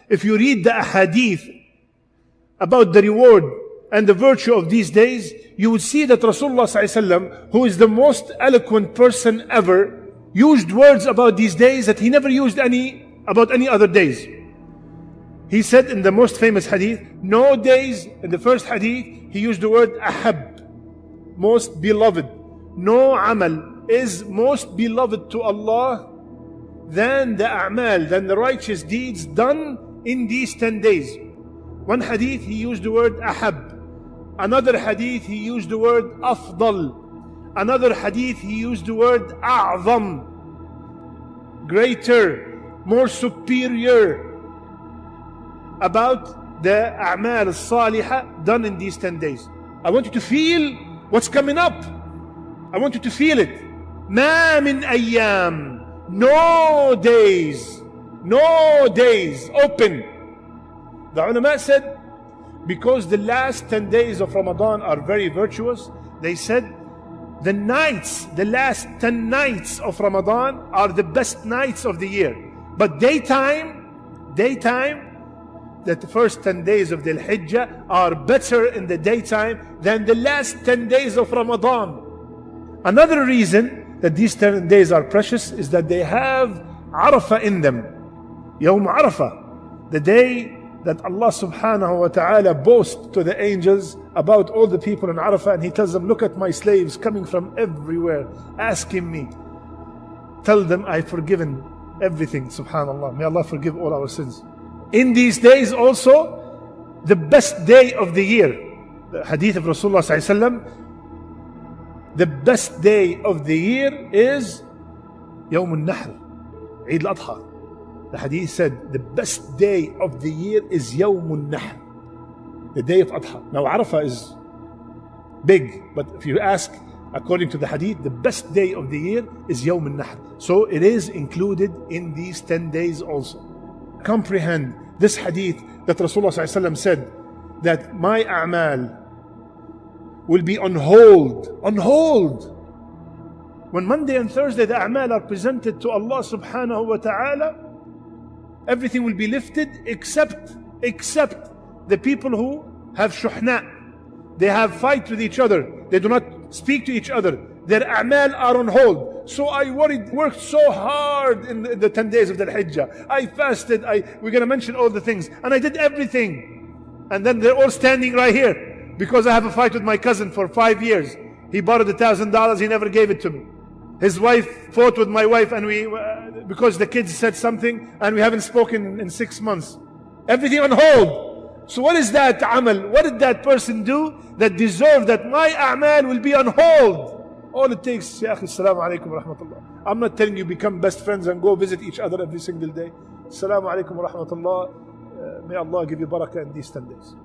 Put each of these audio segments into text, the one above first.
if you read the ahadith about the reward and the virtue of these days, you would see that Rasulullah ﷺ, who is the most eloquent person ever, used words about these days that he never used about any other days. He said in the most famous hadith, no days, in the first hadith, he used the word ahab, most beloved. No amal is most beloved to Allah than the a'mal, than the righteous deeds done in these 10 days. One hadith, he used the word ahab. Another hadith, he used the word afdal. Another hadith, he used the word a'zam, greater, more superior, about the a'mal al-salihah done in these 10 days. I want you to feel what's coming up. I want you to feel it. Ma min ayyam, no days, open. The ulama said, because the last 10 days of Ramadan are very virtuous, they said the last 10 nights of Ramadan are the best nights of the year. But daytime, that the first 10 days of Dhul Hijjah are better in the daytime than the last 10 days of Ramadan. Another reason that these 10 days are precious is that they have Arafah in them. Yawm Arafah, the day that Allah subhanahu wa ta'ala boasts to the angels about all the people in Arafah, and He tells them, look at my slaves coming from everywhere, asking me. Tell them I've forgiven everything, subhanallah. May Allah forgive all our sins. In these days also, the best day of the year, the hadith of Rasulullah sallallahu alaihi wasallam, the best day of the year is Yawm al-Nahr, Eid al-Adha. The hadith said the best day of the year is Yawm al-Nahr, the day of Adha. Now Arafah is big, but if you ask, according to the hadith, the best day of the year is Yawm al-Nahr. So it is included in these 10 days also. Comprehend this hadith that Rasulullah ﷺ said that my a'mal will be on hold. When Monday and Thursday the a'mal are presented to Allah subhanahu wa ta'ala, everything will be lifted except the people who have shuhna. They have fight with each other. They do not speak to each other. Their a'mal are on hold. So I worked so hard in the 10 days of the Hijjah. I fasted. We're going to mention all the things. And I did everything. And then they're all standing right here because I have a fight with my cousin for 5 years. He borrowed $1,000. He never gave it to me. His wife fought with my wife, and because the kids said something, and we haven't spoken in 6 months. Everything on hold. So what is that amal? What did that person do that deserved that my a'mal will be on hold? All it takes, Ya akhi, assalamu alaikum wa rahmatullah. I'm not telling you become best friends and go visit each other every single day. Assalamu alaikum wa rahmatullah. May Allah give you barakah in these 10 days.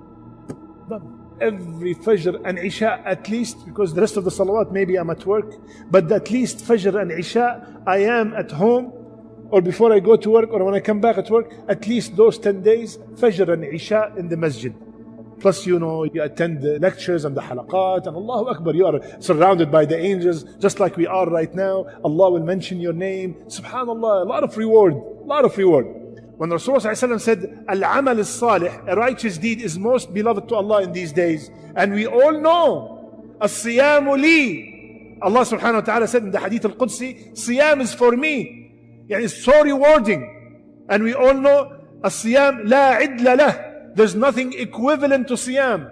Done. Every Fajr and Isha at least, because the rest of the salawat maybe I'm at work, but at least Fajr and Isha I am at home, or before I go to work, or when I come back at work, at least those 10 days, Fajr and Isha in the masjid. Plus, you attend the lectures and the halaqat, and Allahu Akbar, you are surrounded by the angels, just like we are right now. Allah will mention your name. Subhanallah, a lot of reward. When Rasulullah ﷺ said, Al-amal al-salih, a righteous deed is most beloved to Allah in these days. And we all know, As-siyamu li. Allah subhanahu wa ta'ala said in the hadith al-Qudsi, Siyam is for me. Yani it's so rewarding. And we all know, As-siyam la idla lah. There's nothing equivalent to siyam.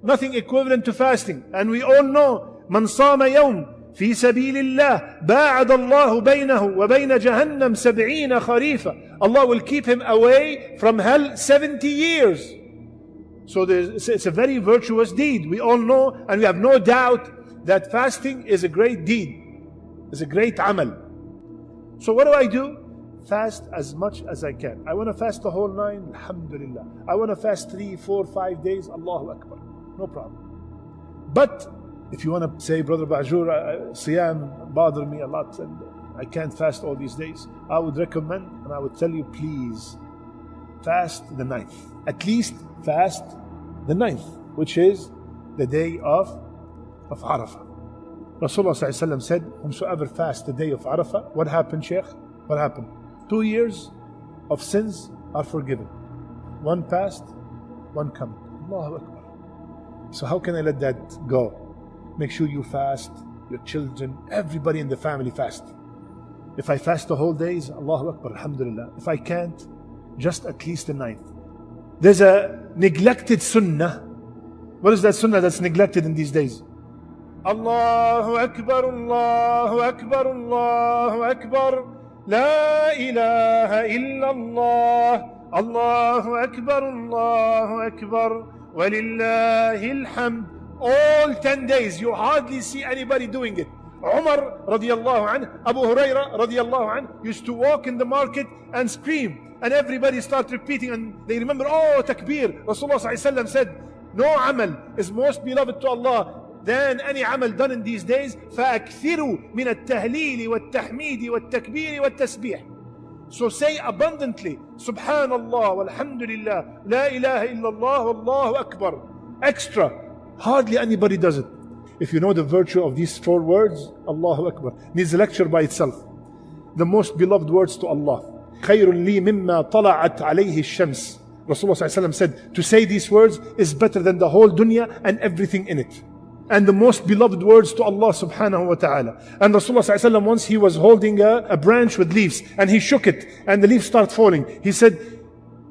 Nothing equivalent to fasting. And we all know, Man sama yawm. في سبيل الله باعد الله بينه وبين جهنم 70 خريفا. Allah will keep him away from hell 70 years. So it's a very virtuous deed. We all know, and we have no doubt that fasting is a great deed. It's a great amal. So what do? Fast as much as I can. I want to fast the whole 9, alhamdulillah. I want to fast 3, 4, 5 days, Allahu Akbar. No problem. But if you want to say, Brother Baajour, Siyam bother me a lot and I can't fast all these days, I would recommend and I would tell you, please fast the 9th. At least fast the 9th, which is the day of Arafah. Rasulullah ﷺ said, whomsoever fast the day of Arafah, what happened, Shaykh? What happened? 2 years of sins are forgiven. one past, one coming. Allahu Akbar. So how can I let that go? Make sure you fast, your children, everybody in the family fast. If I fast the whole days, Allahu Akbar, alhamdulillah. If I can't, just at least the ninth. There's a neglected sunnah. What is that sunnah that's neglected in these days? Allahu Akbar, Allahu Akbar, Allahu Akbar. La ilaha illallah. Allahu Akbar, Allahu Akbar. Walillahi alhamd. All 10 days, you hardly see anybody doing it. Umar radiallahu anhu, Abu Huraira radiallahu anhu used to walk in the market and scream, and everybody start repeating, and they remember, oh, takbeer. Rasulullah sallallahu said, no amal is most beloved to Allah than any amal done in these days. فَأَكْثِرُوا مِنَ التَّهْلِيلِ وَالتَّحْمِيدِ وَالتَّكْبِيرِ وَالتَّسْبِيحِ. So say abundantly, Subhanallah, walhamdulillah, La ilaha illallah, Wallahu Akbar. Extra. Hardly anybody does it. If you know the virtue of these 4 words, Allahu Akbar, needs a lecture by itself. The most beloved words to Allah. خَيْرٌ لِي مِمَّا طَلَعَتْ عَلَيْهِ الشَّمْسِ. Rasulullah ﷺ said, to say these words is better than the whole dunya and everything in it. And the most beloved words to Allah subhanahu wa ta'ala. And Rasulullah ﷺ, once he was holding a branch with leaves, and he shook it, and the leaves started falling. He said,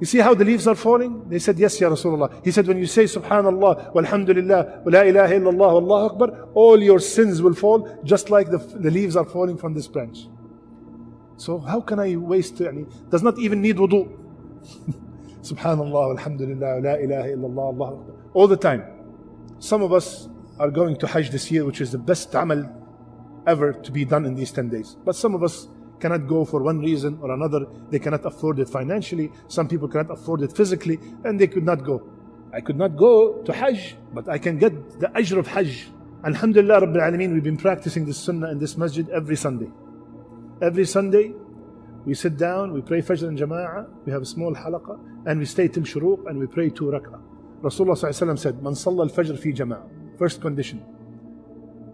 you see how the leaves are falling? They said, yes, Ya Rasulullah. He said, when you say Subhanallah, walhamdulillah, wa la ilaha illallah, Wallahu Akbar, all your sins will fall, just like the leaves are falling from this branch. So how can I waste? Does not even need wudu. Subhanallah, alhamdulillah, la ilaha illallah, Allahu Akbar. All the time. Some of us are going to Hajj this year, which is the best amal ever to be done in these 10 days. But some of us cannot go for one reason or another. They cannot afford it financially. Some people cannot afford it physically, and they could not go. I could not go to Hajj, but I can get the ajr of Hajj. Alhamdulillah Rabbil Alameen, we've been practicing this sunnah in this masjid every Sunday. Every Sunday, we sit down, we pray Fajr in Jama'ah, we have a small halaqah, and we stay till Shuruq, and we pray 2 rak'ah. Rasulullah ﷺ said, Man salla al-Fajr fi Jama'ah. First condition.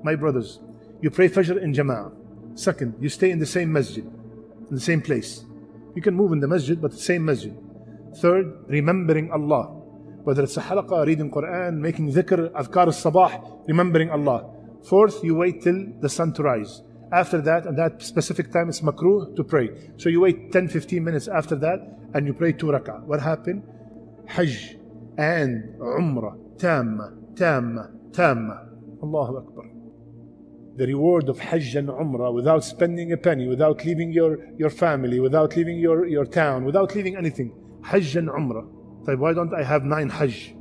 My brothers, you pray Fajr in Jama'ah. Second, you stay in the same masjid, in the same place. You can move in the masjid, but the same masjid. Third, remembering Allah. Whether it's a halaqah, reading Qur'an, making dhikr, adhkar al-sabah, remembering Allah. Fourth, you wait till the sun to rise. After that, at that specific time, it's makruh to pray. So you wait 10-15 minutes after that, and you pray 2 rak'ah. What happened? Hajj and Umrah, tamma, tamma, tamma. Allahu Akbar. The reward of Hajj and Umrah without spending a penny, without leaving your family, without leaving your town, without leaving anything. Hajj and Umrah. So why don't I have 9 Hajj?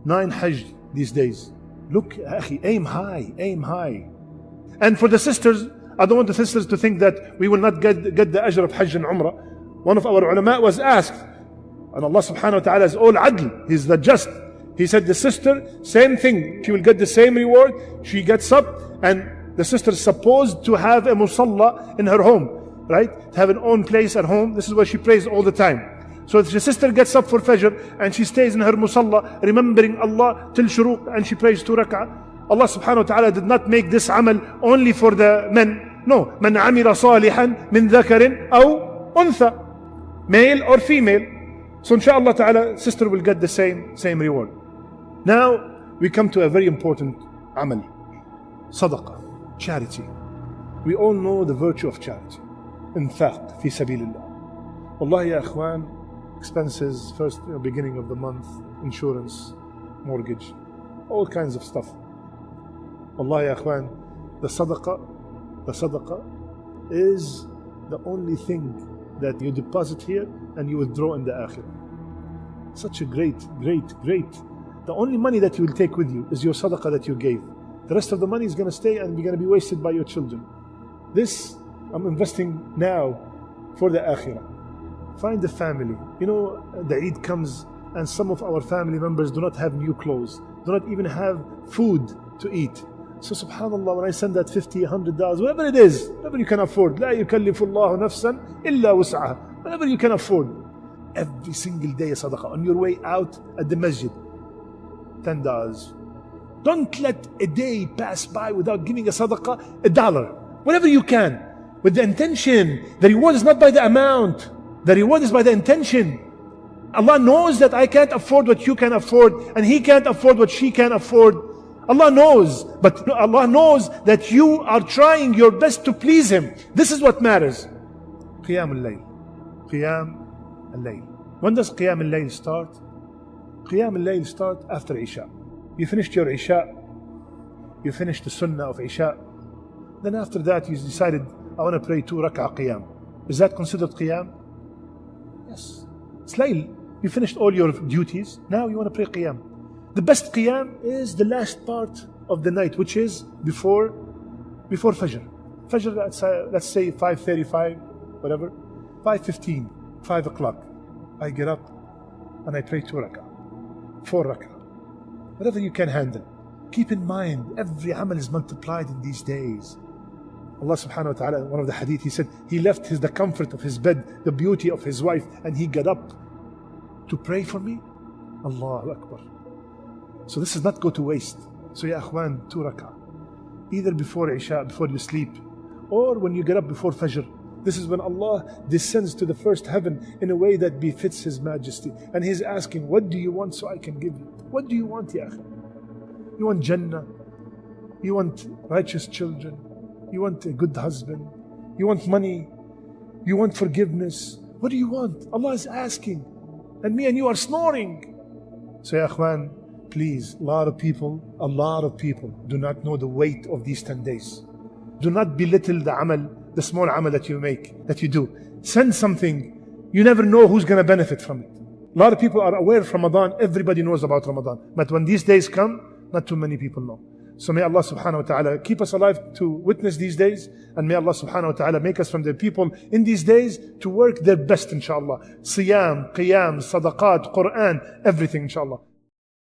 9 Hajj these days. Look, akhi, aim high, aim high. And for the sisters, I don't want the sisters to think that we will not get the ajr of Hajj and Umrah. One of our ulama was asked, and Allah subhanahu wa ta'ala is all adl, He's the just. He said the sister, same thing, she will get the same reward. She gets up, and the sister is supposed to have a musalla in her home, right? To have an own place at home. This is where she prays all the time. So if the sister gets up for Fajr and she stays in her musalla, remembering Allah till Shuruq, and she prays 2 rak'ah, Allah subhanahu wa ta'ala did not make this amal only for the men. No. Man amira salihan min dhakarin aw untha. Male or female. So inshaAllah ta'ala, sister will get the same reward. Now, we come to a very important amal. Sadaqah. Charity. We all know the virtue of charity. Infaq fi sabilillah. Wallahi ya akhwan, expenses, first beginning of the month, insurance, mortgage, all kinds of stuff. Allah ya akhwan, the sadaqah is the only thing that you deposit here and you withdraw in the akhirah. Such a great. The only money that you will take with you is your sadaqah that you gave. The rest of the money is going to stay and be going to be wasted by your children. This, I'm investing now for the akhirah. Find the family. You know, the Eid comes and some of our family members do not have new clothes, do not even have food to eat. So subhanallah, when I send that $50, $100, whatever it is, whatever you can afford, لا يكلف الله نفسا إلا وسعها, whatever you can afford, every single day a sadaqah. On your way out at the masjid, $10. Don't let a day pass by without giving a sadaqah, $1, whatever you can, with the intention. The reward is not by the amount, the reward is by the intention. Allah knows that I can't afford what you can afford, and he can't afford what she can afford. Allah knows, but Allah knows that you are trying your best to please him. This is what matters. Qiyam al-Layl. Qiyam al-Layl. When does Qiyam al-Layl start? Qiyam al-Layl start after Isha. You finished your Isha, you finished the Sunnah of Isha, then after that you decided, I want to pray 2 rak'ah Qiyam. Is that considered Qiyam? Yes. It's Layl. You finished all your duties, now you want to pray Qiyam. The best Qiyam is the last part of the night, which is before Fajr. Fajr, let's say 5:35, whatever, 5:15, 5 o'clock. I get up and I pray 2 rak'ah, 4 rak'ah, whatever you can handle. Keep in mind, every amal is multiplied in these days. Allah subhanahu wa ta'ala, in one of the hadith, he said, he left the comfort of his bed, the beauty of his wife, and he got up to pray for me. Allahu Akbar. So this does not go to waste. So ya akhwan, 2 rak'ah. Either before Isha, before you sleep, or when you get up before Fajr. This is when Allah descends to the first heaven in a way that befits His Majesty. And He's asking, what do you want so I can give you? What do you want, ya akhi? You want Jannah? You want righteous children? You want a good husband? You want money? You want forgiveness? What do you want? Allah is asking. And me and you are snoring. So ya akhwan, please, a lot of people do not know the weight of these 10 days. Do not belittle the amal, the small amal that you do. Send something. You never know who's going to benefit from it. A lot of people are aware of Ramadan. Everybody knows about Ramadan. But when these days come, not too many people know. So may Allah subhanahu wa ta'ala keep us alive to witness these days. And may Allah subhanahu wa ta'ala make us from the people in these days to work their best, inshallah. Siyam, Qiyam, Sadaqat, Qur'an, everything, inshallah.